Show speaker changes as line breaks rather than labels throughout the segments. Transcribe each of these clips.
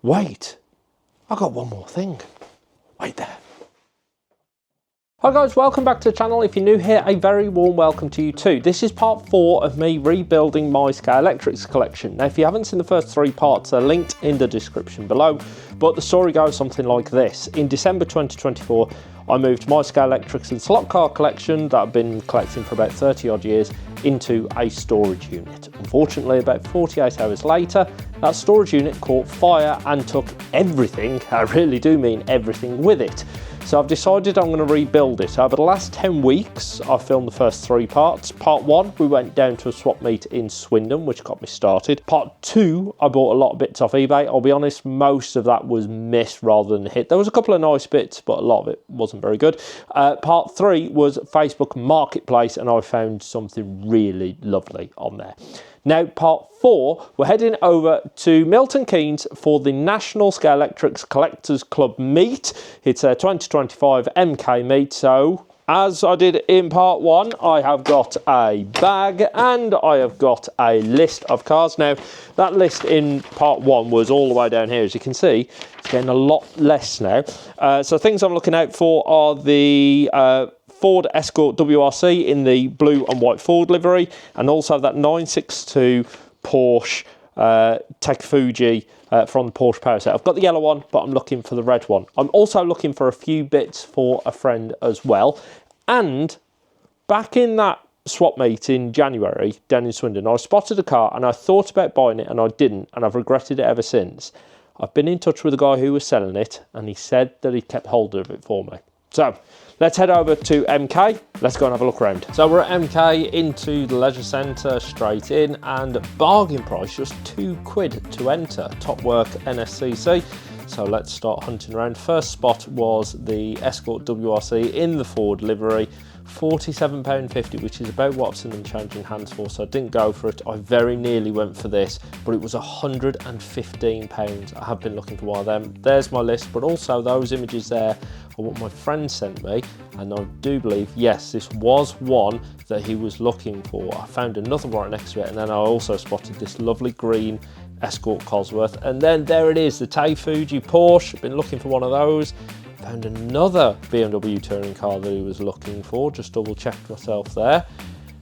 wait, I got one more thing. Wait there. Hi guys, welcome back to the channel. If you're new here, a very warm welcome to you too. This is part 4 of me rebuilding my Scalextric collection. Now if you haven't seen the first 3 parts, they're linked in the description below, but the story goes something like this. In December 2024, I moved my Scalextric and Slot Car collection that I've been collecting for about 30 odd years into a storage unit. Unfortunately, about 48 hours later, that storage unit caught fire and took everything, I really do mean everything, with it. So I've decided I'm going to rebuild it. Over the last 10 weeks, I've filmed the first 3 parts. Part 1, we went down to a swap meet in Swindon, which got me started. Part 2, I bought a lot of bits off eBay. I'll be honest, most of that was miss rather than hit. There was a couple of nice bits, but a lot of it wasn't very good. Part 3 was Facebook Marketplace, and I found something really lovely on there. Now, part 4, we're heading over to Milton Keynes for the National Scalextric Collectors Club meet. It's a 2025 MK meet, so as I did in part 1, I have got a bag and I have got a list of cars. Now, that list in part 1 was all the way down here. As you can see, it's getting a lot less now. So things I'm looking out for are the Ford Escort WRC in the blue and white Ford livery, and also that 962 Porsche Takefuji from the Porsche Power Set. I've got the yellow one, but I'm looking for the red one. I'm also looking for a few bits for a friend as well. And back in that swap meet in January down in Swindon, I spotted a car and I thought about buying it and I didn't, and I've regretted it ever since. I've been in touch with the guy who was selling it and he said that he kept hold of it for me. So let's head over to MK. Let's go and have a look around. So we're at MK, into the leisure centre, straight in, and bargain price, just £2 to enter. Top work NSCC. So let's start hunting around. First spot was the Escort WRC in the Ford livery. £47.50, which is about what I've seen them changing hands for, so I didn't go for it. I very nearly went for this, but it was £115. I have been looking for one of them. There's my list, but also those images there are what my friend sent me, and I do believe, yes, this was one that he was looking for. I found another one right next to it, and then I also spotted this lovely green Escort Cosworth, and then there it is, the Takefuji Porsche. I've been looking for one of those. Found another BMW touring car that he was looking for, just double checked myself there.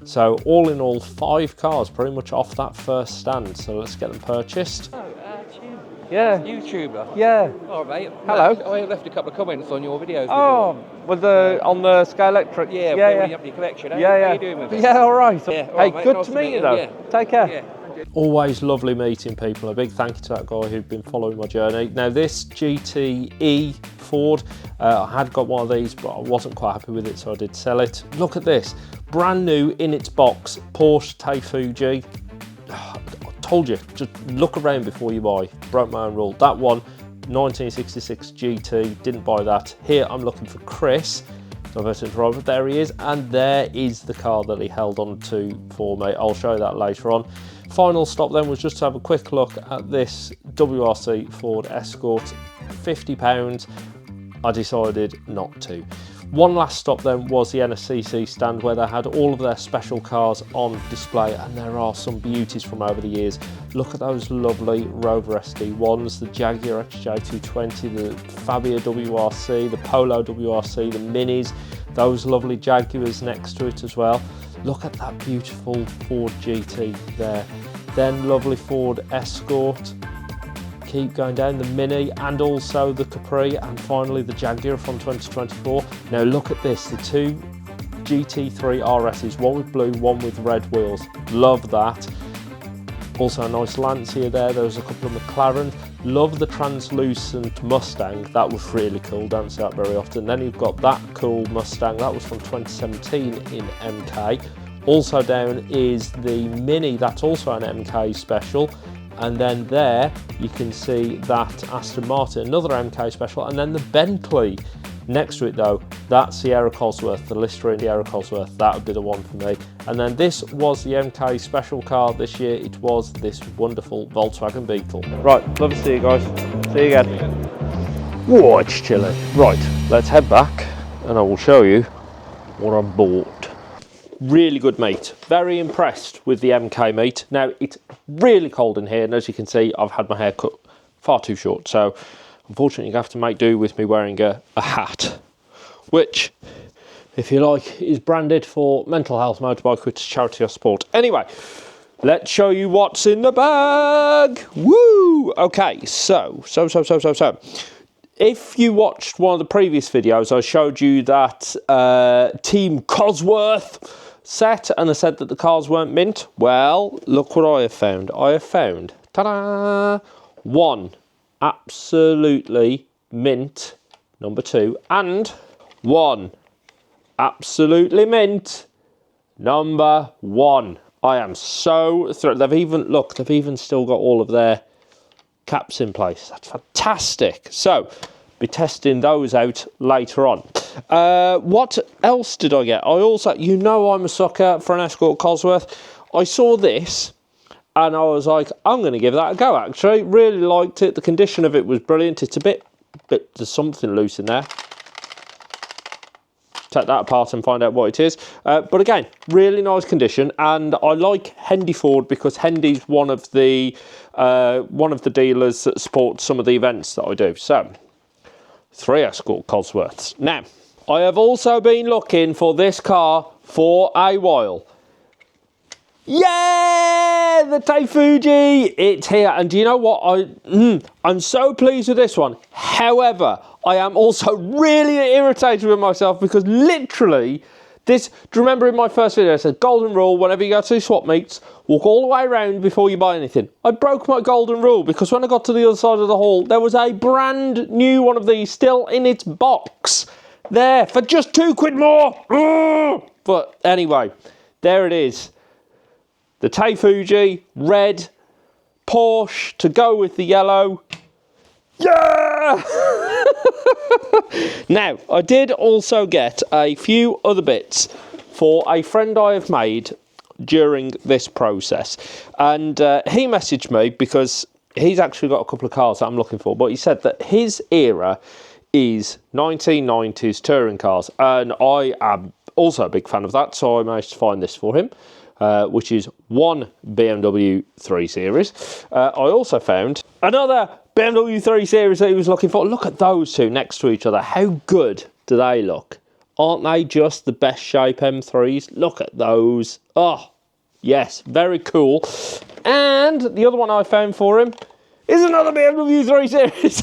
So all in all, 5 cars pretty much off that first stand, so let's get them purchased.
Oh, Tim.
Yeah.
YouTuber.
Yeah.
All right.
Hello.
I left a couple of comments on your videos.
Oh, with the on the Scalextric.
Yeah, building up your collection. How
yeah.
How you doing with it?
Yeah, all right.
Yeah,
hey,
mate,
good
nice
to meet you though.
Yeah.
Take care.
Yeah.
Always lovely meeting people. A big thank you to that guy who'd been following my journey. Now this GTE Ford, I had got one of these, but I wasn't quite happy with it, so I did sell it. Look at this, brand new in its box, Porsche Takefuji. I told you, just look around before you buy. Broke my own rule. That one, 1966 GT, didn't buy that. Here I'm looking for Chris. But there he is, and there is the car that he held on to for me. I'll show you that later on. Final stop then was just to have a quick look at this WRC Ford Escort, £50. I decided not to. One last stop then was the NSCC stand, where they had all of their special cars on display, and there are some beauties from over the years. Look at those lovely Rover SD1s, the Jaguar XJ220, the Fabia WRC, the Polo WRC, the Minis, those lovely Jaguars next to it as well. Look at that beautiful Ford GT there. Then lovely Ford Escort. Keep going down, the Mini, and also the Capri, and finally the Jaguar from 2024. Now look at this, the 2 GT3 RSs, one with blue, one with red wheels. Love that. Also a nice Lancia there. There was a couple of McLaren. Love the translucent Mustang. That was really cool. Don't see that very often. Then you've got that cool Mustang. That was from 2017 in MK. Also down is the Mini. That's also an MK special. And then there you can see that Aston Martin, another MK special, and then the Bentley. Next to it though, that Sierra Cosworth, the Listerine Sierra Cosworth, that would be the one for me. And then this was the MK special car this year. It was this wonderful Volkswagen Beetle. Right, love to see you guys. See you again. Whoa, it's chilly. Right, let's head back and I will show you what I bought. Really good meat. Very impressed with the MK meat. Now, it's really cold in here, and as you can see, I've had my hair cut far too short. So unfortunately, you have to make do with me wearing a hat, which, if you like, is branded for mental health, motorbike, which is charity I support. Anyway, let's show you what's in the bag. Woo! Okay, so. If you watched one of the previous videos, I showed you that Team Cosworth set, and I said that the cars weren't mint. Well, look what I have found. I have found, ta-da, one absolutely mint, number 2, and one absolutely mint, number 1. I am so thrilled. They've even still got all of their caps in place. That's fantastic. So, be testing those out later on. What else did I get? I also, you know, I'm a sucker for an Escort Cosworth. I saw this and I was like, I'm going to give that a go, actually. Really liked it. The condition of it was brilliant. It's a bit there's something loose in there. Take that apart and find out what it is. But again, really nice condition, and I like Hendy Ford because Hendy's one of the dealers that supports some of the events that I do. So, 3 Escort Cosworths. Now, I have also been looking for this car for a while. Yeah, the Teifuji, it's here. And do you know what? I'm so pleased with this one. However, I am also really irritated with myself because literally this, do you remember in my first video I said golden rule, whenever you go to swap meets, walk all the way around before you buy anything. I broke my golden rule because when I got to the other side of the hall, there was a brand new one of these still in its box there for just £2 more. But anyway, there it is. The Teifuji, red, Porsche to go with the yellow. Yeah! Now, I did also get a few other bits for a friend I have made during this process. And he messaged me because he's actually got a couple of cars that I'm looking for. But he said that his era is 1990s touring cars. And I am also a big fan of that. So I managed to find this for him. Which is one BMW 3 Series. I also found another BMW 3 Series that he was looking for. Look at those two next to each other. How good do they look? Aren't they just the best shape M3s? Look at those. Oh, yes, very cool. And the other one I found for him is another BMW 3 Series.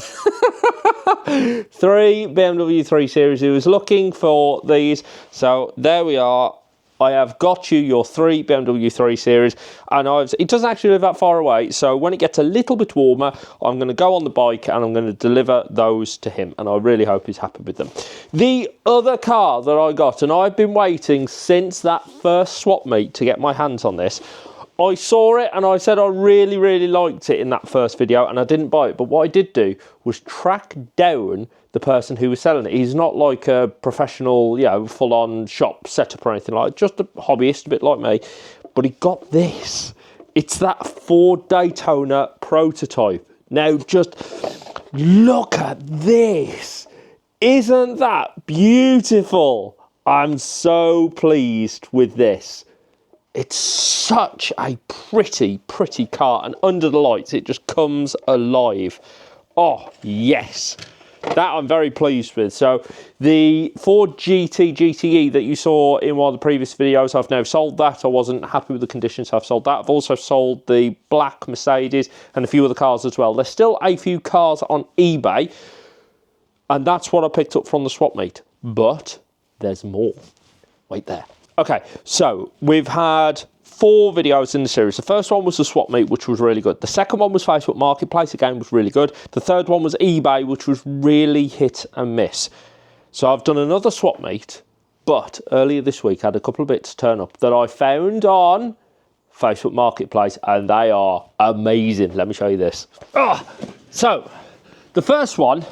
3 BMW 3 Series. He was looking for these. So there we are. I have got you your 3 BMW 3 Series, and it doesn't actually live that far away, so when it gets a little bit warmer, I'm going to go on the bike and I'm going to deliver those to him, and I really hope he's happy with them. The other car that I got, and I've been waiting since that first swap meet to get my hands on this, I saw it and I said I really, really liked it in that first video, and I didn't buy it, but what I did do was track down the person who was selling it. He's not like a professional, you know, full-on shop setup or anything like that, just a hobbyist, a bit like me. But he got this. It's that Ford Daytona prototype. Now, just look at this. Isn't that beautiful? I'm so pleased with this. It's such a pretty, pretty car, and under the lights, it just comes alive. Oh, yes. That I'm very pleased with. So the Ford GTE that you saw in one of the previous videos, I've now sold that. I wasn't happy with the conditions, so I've sold that. I've also sold the black Mercedes and a few other cars as well. There's still a few cars on eBay, and that's what I picked up from the swap meet. But there's more. Wait there. Okay, so we've had 4 videos in the series. The first one was the swap meet, which was really good. The second one was Facebook Marketplace, again, was really good. The third one was eBay, which was really hit and miss. So I've done another swap meet, but earlier this week I had a couple of bits turn up that I found on Facebook Marketplace, and they are amazing. Let me show you this. So the first one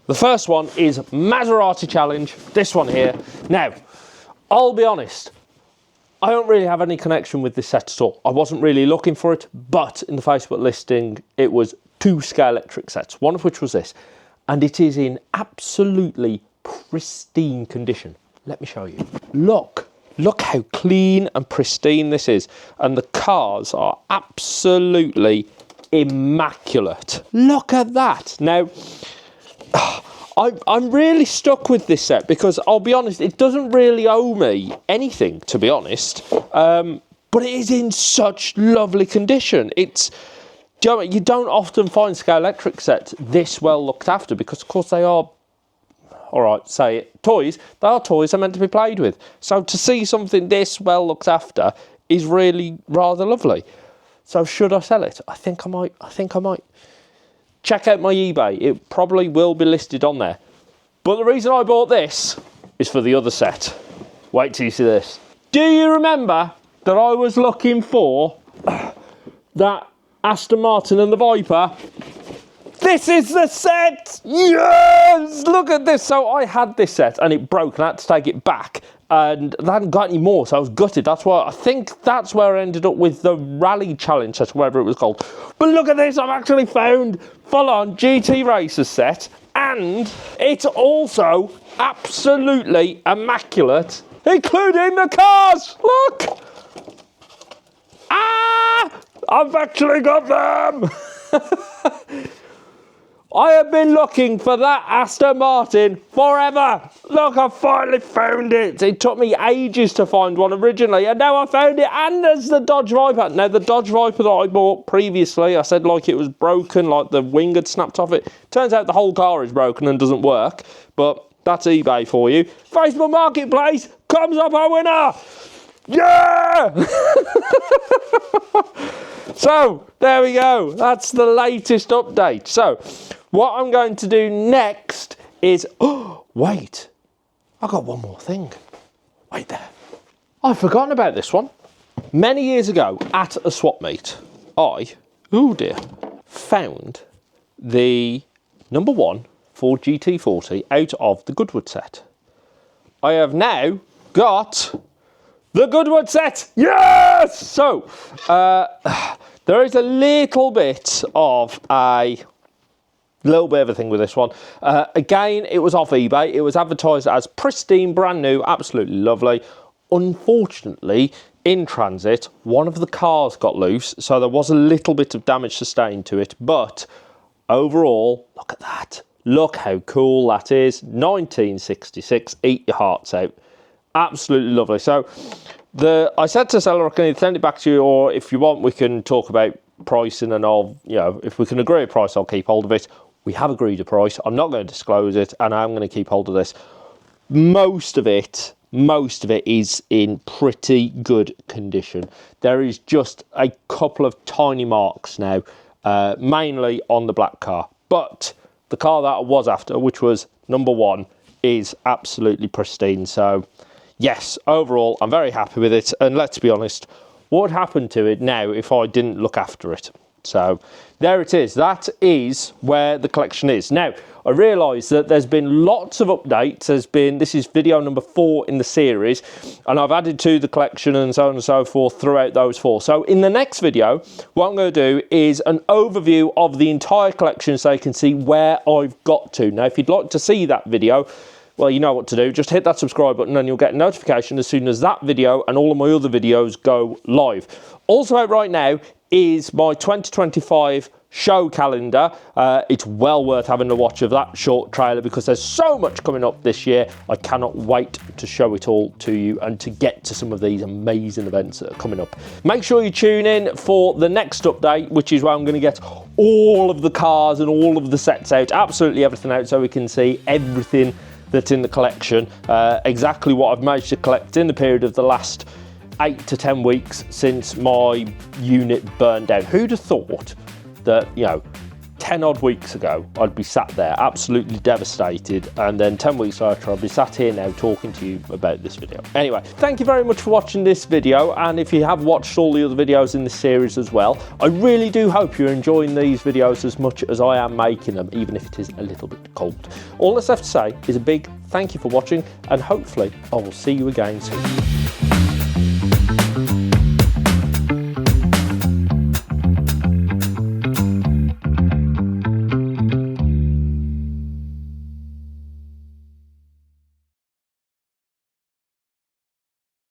is Maserati Challenge, this one here. Now, I'll be honest, I don't really have any connection with this set at all. I wasn't really looking for it, but in the Facebook listing, it was 2 Scalextric sets, one of which was this, and it is in absolutely pristine condition. Let me show you. Look how clean and pristine this is, and the cars are absolutely immaculate. Look at that. Now, I'm really stuck with this set because I'll be honest, it doesn't really owe me anything, to be honest. But it is in such lovely condition. It's, do you know what, you don't often find Scalextric sets this well looked after because, of course, they are, all right, say it, toys. They are toys they're meant to be played with. So to see something this well looked after is really rather lovely. So should I sell it? I think I might. Check out my eBay. It probably will be listed on there. But the reason I bought this is for the other set. Wait till you see this. Do you remember that I was looking for that Aston Martin and the Viper? This is the set! Yes! Look at this. So I had this set and it broke and I had to take it back. And they hadn't got any more, so I was gutted. That's why I think that's where I ended up with the Rally Challenge set, whatever it was called. But look at this, I've actually found full-on GT Racers set, and it's also absolutely immaculate, including the cars. Look! Ah! I've actually got them! I have been looking for that Aston Martin forever. Look, I finally found it. It took me ages to find one originally, and now I found it, and there's the Dodge Viper. Now, the Dodge Viper that I bought previously, I said like it was broken, like the wing had snapped off it. Turns out the whole car is broken and doesn't work, but that's eBay for you. Facebook Marketplace comes up a winner. Yeah! So, there we go. That's the latest update. So, what I'm going to do next is... Oh, wait. I got one more thing. Wait there. I've forgotten about this one. Many years ago, at a swap meet, I, oh dear, found the #1 Ford GT40 out of the Goodwood set. I have now got... the Goodwood set! Yes! So, there is a little bit of a thing with this one. Again, it was off eBay. It was advertised as pristine, brand new, absolutely lovely. Unfortunately, in transit, one of the cars got loose, so there was a little bit of damage sustained to it, but overall, look at that. Look how cool that is. 1966, eat your hearts out. Absolutely lovely. So I said to the seller, I can either send it back to you, or if you want, we can talk about pricing, and if we can agree a price, I'll keep hold of it. We have agreed a price. I'm not going to disclose it, and I'm going to keep hold of this. Most of it is in pretty good condition. There is just a couple of tiny marks now, mainly on the black car. But the car that I was after, which was #1, is absolutely pristine. So yes, overall, I'm very happy with it. And let's be honest, what would happen to it now if I didn't look after it? So there it is. That is where the collection is. Now, I realise that there's been lots of updates. This is video number 4 in the series, and I've added to the collection and so on and so forth throughout those 4. So in the next video, what I'm going to do is an overview of the entire collection so you can see where I've got to. Now, if you'd like to see that video, well, you know what to do. Just hit that subscribe button and you'll get a notification as soon as that video and all of my other videos go live. Also out right now is my 2025 show calendar. It's well worth having a watch of that short trailer because there's so much coming up this year. I cannot wait to show it all to you and to get to some of these amazing events that are coming up. Make sure you tune in for the next update, which is where I'm going to get all of the cars and all of the sets out, absolutely everything out, so we can see everything that's in the collection, exactly what I've managed to collect in the period of the last 8 to 10 weeks since my unit burned down. Who'd have thought that, 10 odd weeks ago, I'd be sat there absolutely devastated, and then 10 weeks later, I'll be sat here now talking to you about this video. Anyway, thank you very much for watching this video, and if you have watched all the other videos in this series as well, I really do hope you're enjoying these videos as much as I am making them, even if it is a little bit cold. All that's left to say is a big thank you for watching, and hopefully I will see you again soon.